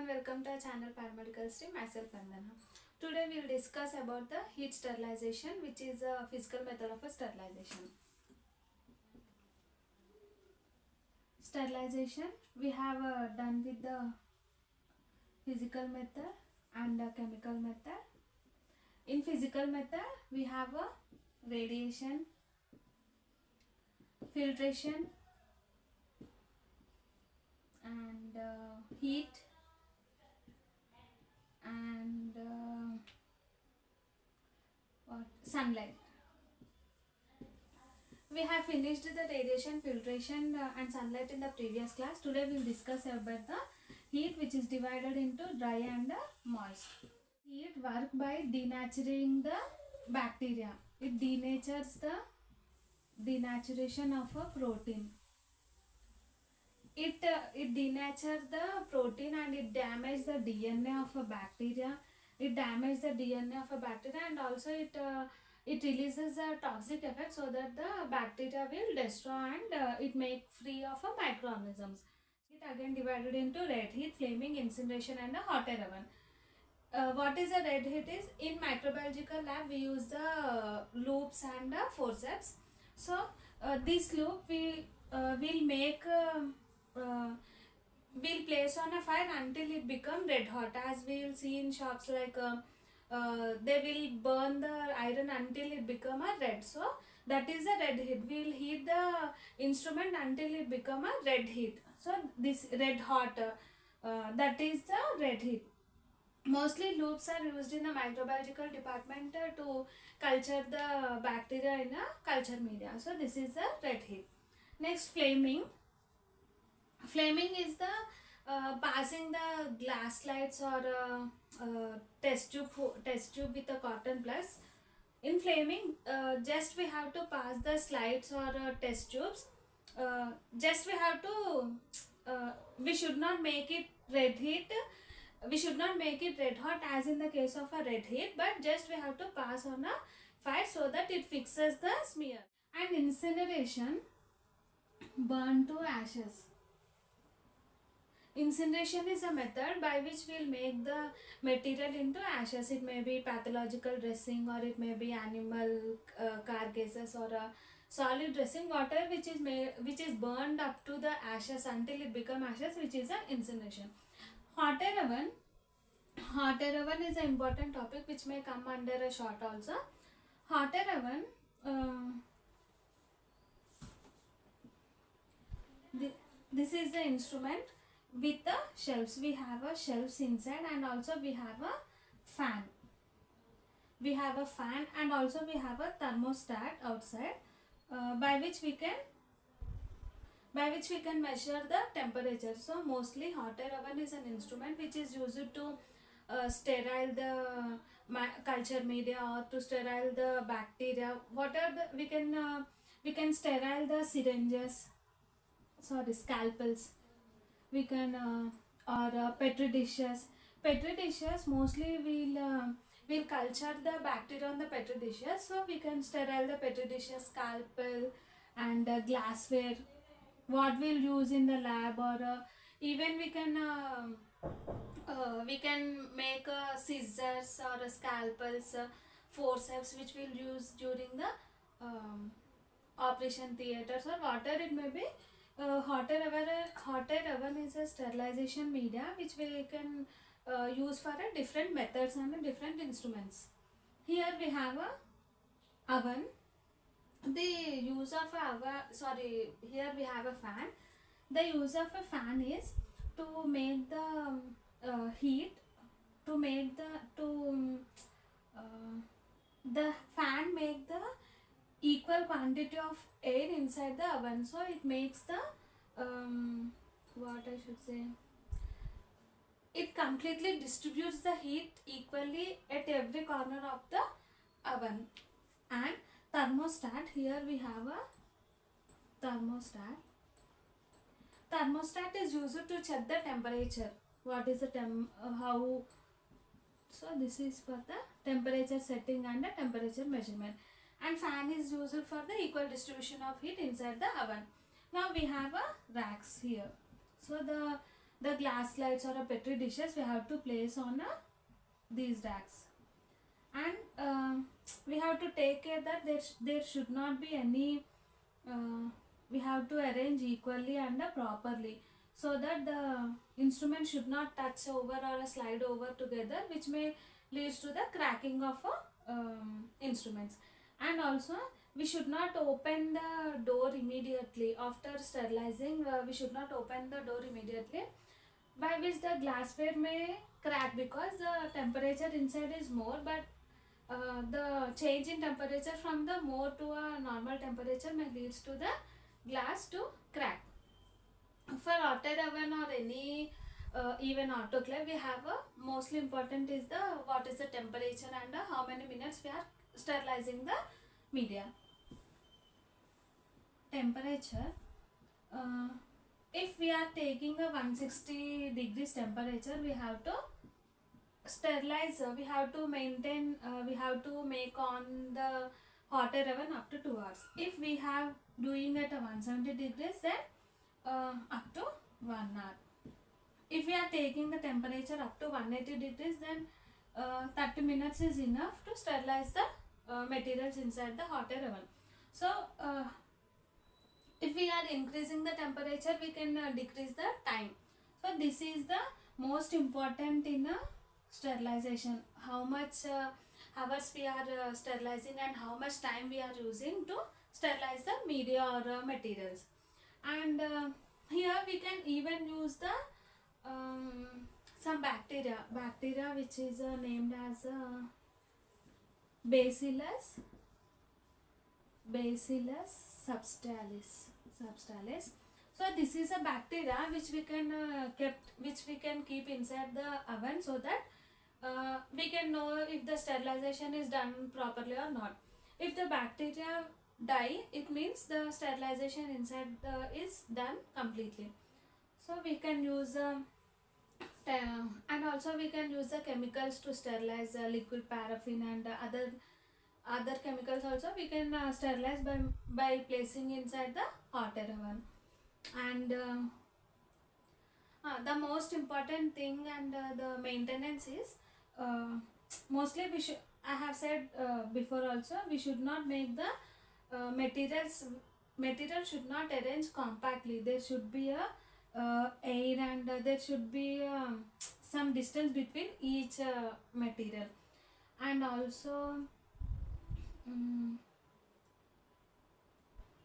everyone, welcome to our channel Paramedical Stream. Myself Vandana. Today we will discuss about the heat sterilization, which is a physical method of a sterilization. Sterilization we have done with the physical method and a chemical method. In physical method we have a radiation, filtration and heat and sunlight. We have finished the radiation, filtration and sunlight in the previous class. Today we will discuss about the heat, which is divided into dry and moist. Heat work by denaturing the bacteria. It denatures the denaturation of a protein. It denatures the protein and it damages the DNA of a bacteria. It damages the DNA of a bacteria, and also it releases a toxic effect so that the bacteria will destroy and it make free of microorganisms. It again divided into red heat, flaming, incineration and a hot air oven. What is a red heat is, in microbiological lab we use the loops and forceps. So this loop we will make we'll place on a fire until it become red hot, as we will see in shops, like they will burn the iron until it become a red. So that is a red heat. We will heat the instrument until it become a red heat. So this red hot, that is the red heat. Mostly loops are used in the microbiological department to culture the bacteria in a culture media. So this is the red heat. Next, flaming. Flaming is the passing the glass slides or test tube with a cotton plus. In flaming, just we have to pass the slides or test tubes. Just we have to we should not make it red heat. We should not make it red hot as in the case of a red heat, but just we have to pass on a fire so that it fixes the smear. And incineration, burn to ashes. Incineration is a method by which we will make the material into ashes. It may be pathological dressing, or it may be animal carcasses, or a solid dressing, water which is burned up to the ashes until it become ashes, which is an incineration. Hot air oven. Hot air oven is an important topic which may come under a short also. Hot air oven, this is the instrument with the shelves. We have a shelves inside, and also we have a fan. We have a fan, and also we have a thermostat outside, by which we can measure the temperature. So mostly hot air oven is an instrument which is used to sterile the culture media, or to sterile the bacteria. What are the we can sterile the syringes, sorry, scalpels. We can or petri dishes. Petri dishes, mostly we'll culture the bacteria on the petri dishes, so we can sterile the petri dishes, scalpel and glassware, what we'll use in the lab, or even we can make scissors or scalpels, forceps, which we'll use during the operation theaters, or whatever it may be. Hot air oven is a sterilization media which we can use for different methods and different instruments. Here we have a oven. The use of here we have a fan. The use of a fan is to make the heat, to make the fan make the equal quantity of air inside the oven. So it makes the what I should say, it completely distributes the heat equally at every corner of the oven. And thermostat, here we have a thermostat. Thermostat is used to check the temperature. What is the how, so this is for the temperature setting and the temperature measurement. And fan is used for the equal distribution of heat inside the oven. Now we have a racks here. So the the glass slides or a petri dishes we have to place on these racks. And we have to take care that there should not be any we have to arrange equally and properly, so that the instrument should not touch over or slide over together, which may leads to the cracking of instruments. And also we should not open the door immediately after sterilizing. We should not open the door immediately, by which the glassware may crack, because the temperature inside is more, but the change in temperature from the more to a normal temperature may leads to the glass to crack. For hot air oven or any even autoclave, we have a mostly important is the what is the temperature and how many minutes we are sterilizing the media. Temperature, if we are taking a 160 degrees temperature, we have to sterilize, we have to maintain, we have to make on the hot air oven up to 2 hours. If we have doing at a 170 degrees, then up to 1 hour. If we are taking the temperature up to 180 degrees, then 30 minutes is enough to sterilize the materials inside the hot air oven. So if we are increasing the temperature, we can decrease the time. So this is the most important in a sterilization, how much hours we are sterilizing and how much time we are using to sterilize the media or materials. And here we can even use the some bacteria which is named as bacillus subtilis. So this is a bacteria which we can keep inside the oven, so that we can know if the sterilization is done properly or not. If the bacteria die, it means the sterilization inside is done completely. So we can use and also we can use the chemicals to sterilize liquid paraffin and other chemicals also we can sterilize by placing inside the hot air oven. And the most important thing and the maintenance is mostly I have said before also, we should not make the material should not arrange compactly. There should be a air and there should be some distance between each material. And also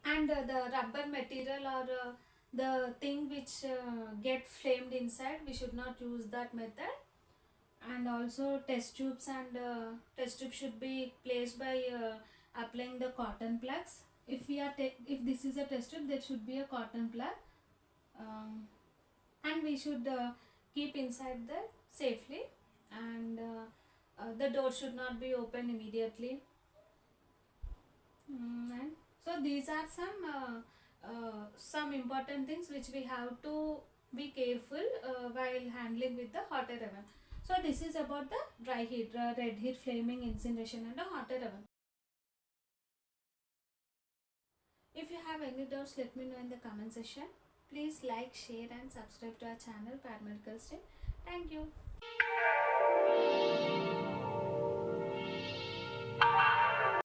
and the rubber material or the thing which get flamed inside, we should not use that method. And also test tubes and test tube should be placed by applying the cotton plugs. If this is a test tube, there should be a cotton plug, and we should keep inside that safely. And the door should not be open immediately. And so these are some important things which we have to be careful while handling with the hot air oven. So this is about the dry heat, red heat, flaming, incineration and a hot air oven. If you have any doubts, let me know in the comment section. Please like, share and subscribe to our channel Paramedical Stream. Thank you.